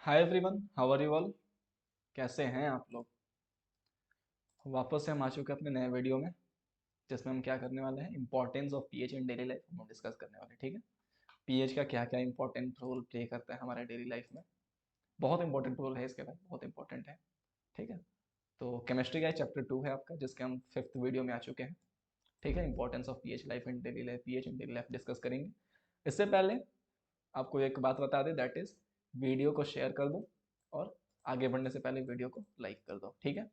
Hi everyone, how are you all? कैसे हैं आप लोग? वापस से हम आ चुके हैं अपने नए वीडियो में, जिसमें हम क्या करने वाले हैं, importance of pH in daily life हम डिस्कस करने वाले हैं। ठीक है, पीएच का क्या क्या इंपॉर्टेंट रोल प्ले करता है हमारे डेली लाइफ में। बहुत इंपॉर्टेंट रोल है इसके बाद, बहुत इंपॉर्टेंट है। ठीक है, तो केमिस्ट्री का चैप्टर 2 है आपका, जिसके हम 5th वीडियो में आ चुके हैं। ठीक है, importance of pH life in daily life, pH in daily life discuss करेंगे। इससे पहले आपको एक बात बता दें, दैट इज वीडियो को शेयर कर दो और आगे बढ़ने से पहले वीडियो को लाइक कर दो। ठीक है,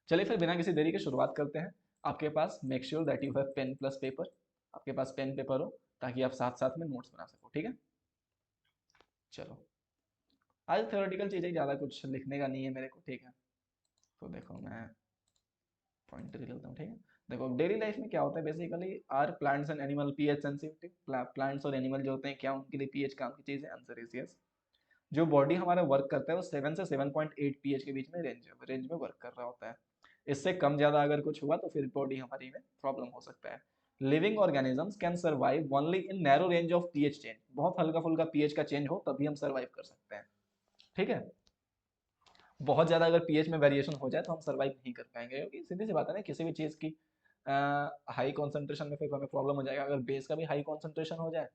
चलिए फिर बिना किसी देरी के शुरुआत करते हैं। आपके पास make sure that you have pen plus paper. आपके पास पेन पेपर हो ताकि आप साथ साथ में नोट्स बना सको। ठीक है, चलो। आज थ्योरेटिकल चीज़ें ज़्यादा कुछ लिखने का नहीं है मेरे को। ठीक है, तो देखो मैं पॉइंटर ही लेता हूँ। ठीक है, देखो डेली लाइफ में क्या होता है, basically are plants and animal pH sensitive. Plants और एनिमल जो होते हैं, क्या उनके लिए पीएच काम की चीज़ है? Answer is yes. जो बॉडी हमारा वर्क करता है वो 7 से 7.8 पीएच के बीच में रेंज में वर्क कर रहा होता है। इससे कम ज़्यादा अगर कुछ हुआ तो फिर बॉडी हमारी में प्रॉब्लम हो सकता है। Living organisms can survive only in narrow range of pH change. बहुत हल्का फुल्का पीएच का चेंज हो तभी हम सर्वाइव कर सकते हैं। ठीक है, बहुत ज़्यादा अगर पीएच में वेरिएशन हो जाए तो हम सर्वाइव नहीं कर पाएंगे, क्योंकि सीधी सी बात है ना, किसी भी चीज़ की हाई कॉन्सेंट्रेशन में फिर हमें प्रॉब्लम हो जाएगा। अगर बेस का भी हाई कॉन्सेंट्रेशन हो जाए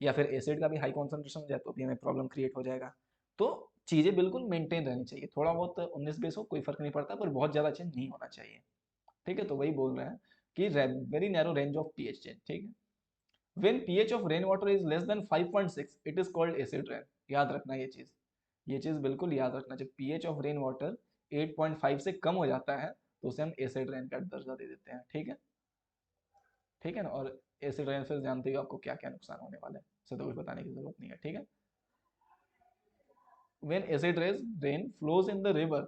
या फिर एसिड का भी हाई कॉन्सेंट्रेशन हो जाए तो भी हमें प्रॉब्लम क्रिएट हो जाएगा। तो चीज़ें बिल्कुल मेंटेन रहनी चाहिए। थोड़ा बहुत 19-20 हो कोई फर्क नहीं पड़ता, पर बहुत ज़्यादा चेंज नहीं होना चाहिए। ठीक है, तो वही बोल रहे हैं कि very narrow range of pH change. ठीक है, when pH of rain water is less than 5.6 it is called acid rain. याद रखना ये चीज़ बिल्कुल याद रखना। जब पीएच ऑफ रेन वाटर 8.5 से कम हो जाता है तो उसे हम एसिड रेन का दर्जा दे देते हैं। ठीक है, ठीक है ना। और एसिड रेन फिर जानते हो आपको क्या क्या नुकसान होने वाले हैं, इसे तो कुछ बताने की जरूरत नहीं है। ठीक है, when acid rain flows in the river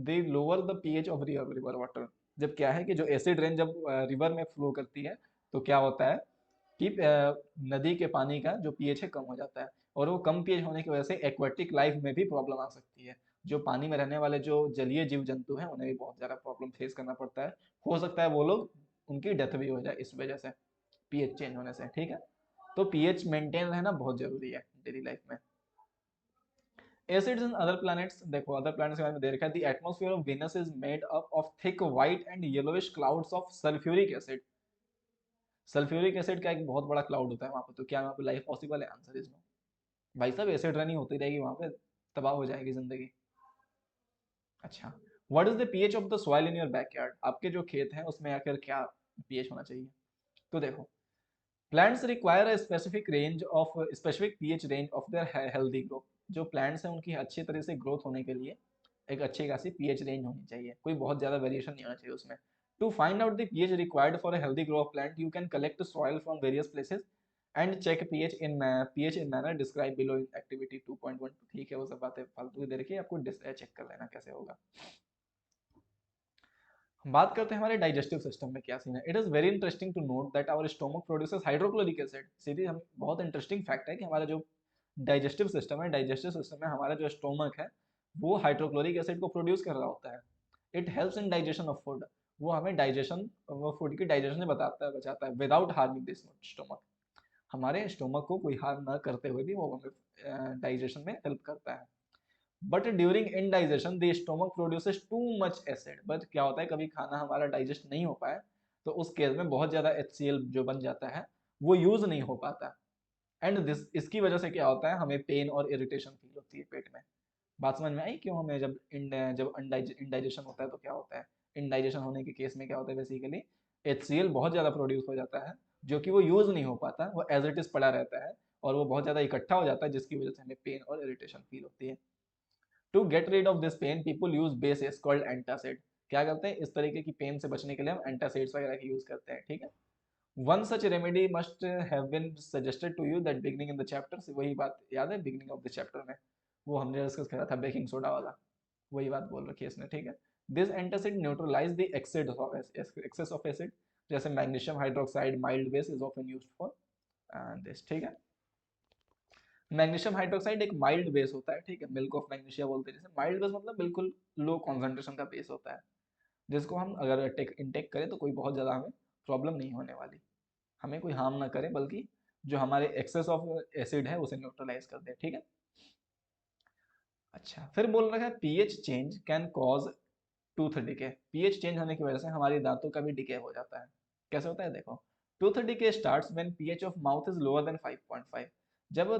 they lower the pH of river water। जब क्या है कि जो एसिड रेन जब रिवर में फ्लो करती है तो क्या होता है कि नदी के पानी का जो पीएच है कम हो जाता है। और वो कम पीएच होने की वजह से एक्वाटिक लाइफ में भी प्रॉब्लम आ सकती है। जो पानी में रहने वाले जो जलीय जीव जंतु हैं उन्हें भी बहुत ज़्यादा प्रॉब्लम फेस करना पड़ता है। हो सकता है वो लोग, उनकी डेथ भी हो जाए इस वजह से, पीएच चेंज होने से। ठीक है, तो पीएच मेंटेन रहना बहुत जरूरी है डेली लाइफ में। एसिड्स इन अदर प्लैनेट्स, देखो अदर प्लैनेट्स के बारे में दे रखा है। The atmosphere of Venus is made up of thick white and yellowish clouds of sulphuric acid. Sulphuric acid का एक बहुत बड़ा क्लाउड होता है वहां पर। तो क्या वहां पर लाइफ पॉसिबल है? Answer is no. भाई साहब एसिड रनिंग होती रहेगी वहां पे, तबाह हो जाएगी जिंदगी। अच्छा, what is the pH of the soil in your backyard? आपके जो खेत हैं उसमें आकर क्या पीएच होना चाहिए? तो देखो, plants require a specific pH range of their healthy growth. जो प्लांट्स हैं उनकी अच्छी तरह से ग्रोथ होने के लिए एक अच्छी खासी पीएच रेंज होनी चाहिए, कोई बहुत ज़्यादा वेरिएशन नहीं होना चाहिए उसमें। To find out the pH required for a healthy grow of plant you can collect soil from various places and check pH in manner describe below in activity 2.1। ठीक है, वो सब बातें फालतू की दे रखी है, आपको चेक कर लेना कैसे होगा। बात करते हैं हमारे डाइजेस्टिव सिस्टम में क्या सीन है। It is very interesting to note that our stomach produces hydrochloric acid. सीधी हम बहुत इंटरेस्टिंग फैक्ट है कि हमारा जो डाइजेस्टिव सिस्टम है, हमारा जो स्टोमक है वो हाइड्रोक्लोरिक एसिड को प्रोड्यूस कर रहा होता है। It helps in digestion of food. वो हमें डाइजेशन, वो फूड की डाइजेशन से बताता है, बचाता है विदाउट हार्मिंग दिस स्टोमक। हमारे स्टोमक को कोई हार्म ना करते हुए भी वो हमें डाइजेशन में हेल्प करता है। But during indigestion the stomach produces too much acid. But क्या होता है, कभी खाना हमारा डाइजेस्ट नहीं हो पाए तो उस केस में बहुत ज़्यादा HCl जो बन जाता है वो यूज़ नहीं हो पाता। एंड दिस, इसकी वजह से क्या होता है, हमें पेन और इरिटेशन फील होती है पेट में। बात समझ में आई क्यों हमें जब इनडाइजेशन होता है तो क्या होता है? इनडाइजेशन होने के केस में क्या होता है, बेसिकली HCl बहुत ज़्यादा प्रोड्यूस हो जाता है जो कि वो यूज़ नहीं हो पाता, वो एज इट इज़ पड़ा रहता है और वो बहुत ज़्यादा इकट्ठा हो जाता है, जिसकी वजह से हमें पेन और इरिटेशन फील होती है। To get rid of this pain people use bases called antacid. क्या करते हैं, इस तरीके की पेन से बचने के लिए हम एंटासिड्स वगैरह की यूज करते हैं। ठीक है, one such remedy must have been suggested to you that beginning in the chapter. वही बात याद है बिगनिंग ऑफ द चैप्टर में वो हमने डिस्कस करा था, बेकिंग सोडा वाला। वही बात बोल रखी है इसने। ठीक है, this antacid neutralize the excess of acid. जैसे magnesium hydroxide mild base is often used for this. ठीक है, मैग्नीशियम हाइड्रोक्साइड एक माइल्ड बेस होता है। ठीक है, मिल्क ऑफ मैग्नीशिया बोलते हैं जैसे। माइल्ड बेस मतलब बिल्कुल लो कॉन्सेंट्रेशन का बेस होता है, जिसको हम अगर इनटेक करें तो कोई बहुत ज़्यादा हमें प्रॉब्लम नहीं होने वाली, हमें कोई हार्म ना करे, बल्कि जो हमारे एक्सेस ऑफ एसिड है उसे न्यूट्रलाइज कर दे। ठीक है, अच्छा, फिर बोल रहा है pH change can cause tooth decay. PH change होने की वजह से हमारे दांतों का भी डिके हो जाता है। कैसे होता है देखो, tooth decay starts when pH of mouth is lower than 5.5। जब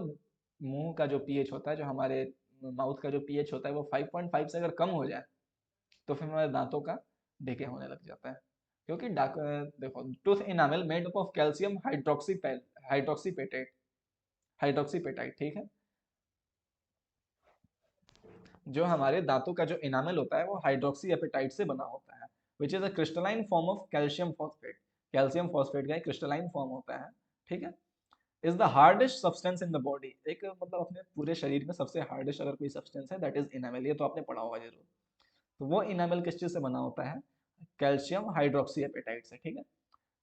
मुंह का जो पीएच होता है, जो हमारे माउथ का जो पीएच होता है वो 5.5 से अगर कम हो जाए तो फिर हमारे दांतों का डिके होने लग जाता है। क्योंकि देखो, tooth enamel made up of calcium hydroxyapatite hydroxyapatite, ठीक है। जो हमारे दांतों का जो इनामल होता है वो हाइड्रोक्सी एपेटाइट से बना होता है, which is a crystalline form of calcium phosphate. Calcium phosphate का एक क्रिस्टलाइन फॉर्म होता है, ठीक है। Is the hardest substance in the body. एक मतलब अपने पूरे शरीर में सबसे हार्डेस्ट अगर कोई सब्सटेंस है दैट इज इनामल। ये तो आपने पढ़ा होगा जरूर। तो वो इनामल किस चीज से बना होता है? कैल्शियम हाइड्रोक्सी एपेटाइट से, ठीक है।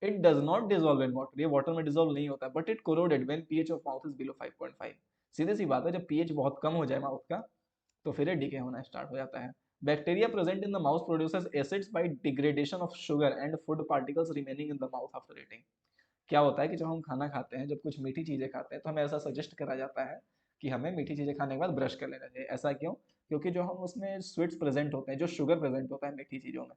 It does not dissolve in water. ये वाटर में डिजोल्व नहीं होता, but it corroded when pH of mouth is below 5.5। सीधी सी बात है, जब पीएच बहुत कम हो जाए माउथ का तो फिर ये डीके होना स्टार्ट हो जाता है। Bacteria present in the mouth produces acids bye degradation of sugar and food particles remaining in the mouth after eating. क्या होता है कि जब हम खाना खाते हैं, जब कुछ मीठी चीजें खाते हैं, तो हमें ऐसा सजेस्ट करा जाता है कि हमें मीठी चीजें खाने के बाद ब्रश कर लेना चाहिए। ऐसा क्यों? क्योंकि जो हम उसमें स्वीट्स प्रेजेंट होते हैं, जो शुगर प्रेजेंट होता है मीठी चीजों में,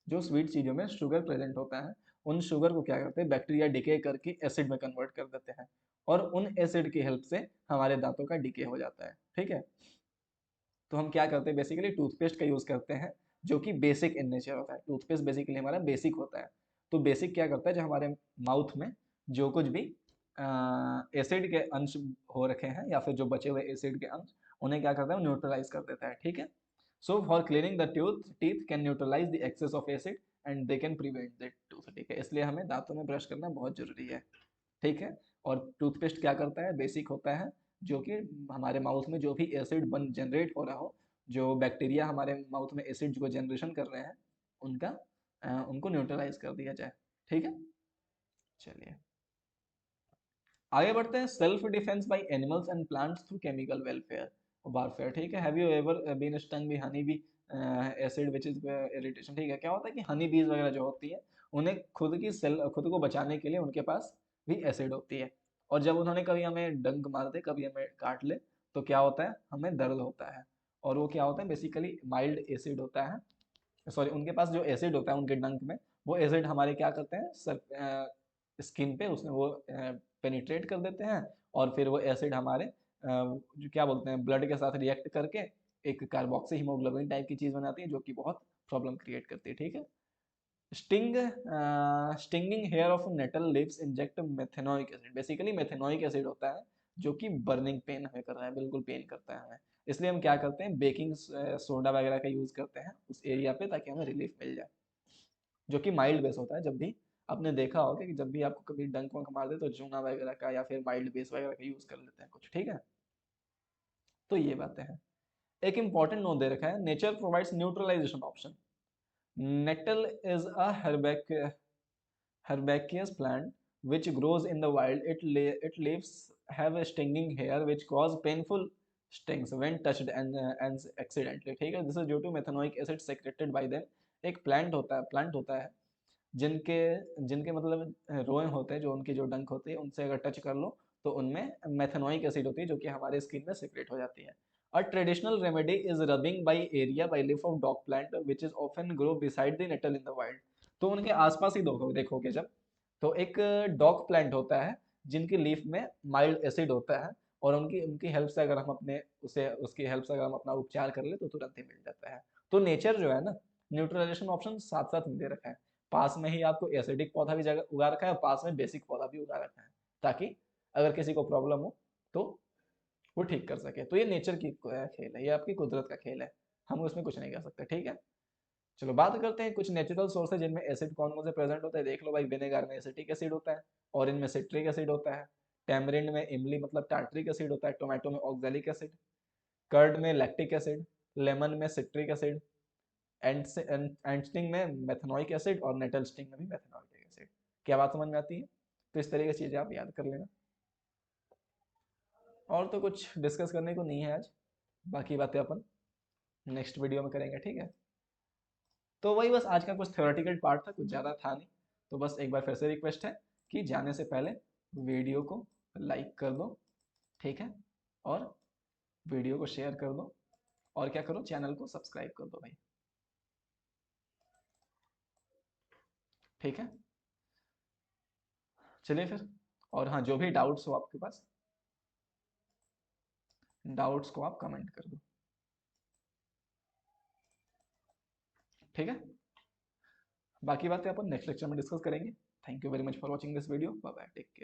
जो स्वीट चीजों में शुगर प्रेजेंट होता है, उन शुगर को क्या करते हैं बैक्टीरिया डिके करके एसिड में कन्वर्ट कर देते हैं, और उन एसिड की हेल्प से हमारे दांतों का डिके हो जाता है, ठीक है। तो हम क्या करते हैं, बेसिकली टूथपेस्ट का यूज करते हैं, जो कि बेसिक इन नेचर होता है। टूथपेस्ट बेसिकली हमारा बेसिक होता है। तो बेसिक क्या करता है, जो हमारे माउथ में जो कुछ भी एसिड के अंश हो रखे हैं या फिर जो बचे हुए एसिड के अंश, उन्हें क्या करता है, न्यूट्रलाइज कर देता है, ठीक है। So for cleaning the teeth can neutralise the excess of acid and they can prevent the tooth, ठीक है। इसलिए हमें दांतों में ब्रश करना बहुत जरूरी है, ठीक है। और टूथपेस्ट क्या करता है, बेसिक होता है, जो कि हमारे माउथ में जो भी एसिड बन जनरेट हो रहा हो, जो बैक्टीरिया हमारे माउथ में एसिड को जनरेशन कर रहे हैं, उनका उनको न्यूट्रलाइज कर दिया जाए, ठीक है। चलिए आगे बढ़ते हैं। Self defence by animals and plants through chemical welfare warfare, ठीक है। Have you ever been stung by honey bee acid which is irritation, ठीक है। क्या होता है कि हनी बीज वगैरह जो होती है, उन्हें खुद को बचाने के लिए उनके पास भी एसिड होती है, और जब उन्होंने कभी हमें डंक मार दे, कभी हमें काट ले, तो क्या होता है, हमें दर्द होता है। और वो क्या होता है, बेसिकली माइल्ड एसिड होता है। सॉरी, उनके पास जो एसिड होता है उनके डंक में, वो एसिड हमारे क्या करते हैं, स्किन पे उसमें वो पेनिट्रेट कर देते हैं, और फिर वो एसिड हमारे जो क्या बोलते हैं, ब्लड के साथ रिएक्ट करके एक कार्बोक्सी हीमोग्लोबिन टाइप की चीज बनाती है, जो कि बहुत प्रॉब्लम क्रिएट करती है, ठीक है। Stinging hair of nettle leaves inject methanoic acid. Basically methanoic acid होता है जो कि बर्निंग पेन हमें कर रहा है, बिल्कुल पेन करता है हमें। इसलिए हम क्या करते हैं, बेकिंग सोडा वगैरह का यूज करते हैं उस एरिया पे, ताकि हमें रिलीफ मिल जाए, जो कि माइल्ड बेस होता है। जब भी आपने देखा होगा कि जब भी आपको कभी डंक वंक मार दे, तो चूना वगैरह का या फिर माइल्ड बेस वगैरह का यूज कर लेते हैं कुछ, ठीक है। तो ये बातें हैं। एक इंपॉर्टेंट नोट दे रखा है, nature provides neutralisation option. Nettle is a herbaceous plant which grows in the wild. Its leaves have a stinging hair which cause painful stings when touched and accidentally, ठीक है। This is due to methanoic acid secreted by them। एक plant होता है जिनके जिनके मतलब रोए होते हैं, जो उनकी जो डंक होती है, उनसे अगर टच कर लो तो उनमें मेथेनोइक एसिड होती है, जो कि हमारे स्किन में सिक्रेट हो जाती है। A traditional remedy is rubbing by area by leaf of dog plant which is often grow beside the nettle in the wild। तो उनके आसपास ही देखोगे जब, तो एक डॉग प्लांट होता है जिनकी लीफ में माइल्ड एसिड होता है, और उनकी उनकी हेल्प से अगर हम अपने उसे उसकी हेल्प से अगर हम अपना उपचार कर ले तो तुरंत ही मिल जाता है। तो नेचर जो है ना, न्यूट्रलाइजेशन ऑप्शन साथ साथ दे रखा है। पास में ही आपको एसिडिक पौधा भी जगह उगा रखा है, और पास में बेसिक पौधा भी उगा रखा है, ताकि अगर किसी को प्रॉब्लम हो तो वो ठीक कर सके। तो ये नेचर की खेल है, ये आपकी कुदरत का खेल है, हम उसमें कुछ नहीं कर सकते, ठीक है। चलो बात करते हैं कुछ नेचुरल सोर्स है जिनमें एसिड कौन कौन से प्रेजेंट होता है। देख लो भाई, विनेगर में एसिटिक एसिड होता है, ऑरेंज में सिट्रिक एसिड होता है, टैमरिंड में इमली मतलब टार्ट्रिक एसिड होता है, टोमेटो में ऑक्जेलिक एसिड, कर्ड में लैक्टिक एसिड, लेमन में सिट्रिक एसिड, एंड स्टिंग में मेथनोइक एसिड, और नेटल स्टिंग में भी मेथनोइक एसिड। क्या बात समझ में आती है? तो इस तरह की चीजें आप याद कर लेना। और तो कुछ डिस्कस करने को नहीं है आज, बाकी बातें अपन नेक्स्ट वीडियो में करेंगे, ठीक है। तो वही बस आज का कुछ थ्योरेटिकल पार्ट था, कुछ ज़्यादा था नहीं। तो बस एक बार फिर से रिक्वेस्ट है कि जाने से पहले वीडियो को लाइक कर दो, ठीक है। और वीडियो को शेयर कर दो और क्या करो, चैनल को सब्सक्राइब कर दो भाई। ठीक है, चलिए फिर। और हाँ, जो भी डाउट्स हो आपके पास, डाउट्स को आप कमेंट कर दो। ठीक है, बाकी बातें अपन नेक्स्ट लेक्चर में डिस्कस करेंगे। Thank you very much for watching this video. Bye bye, take care.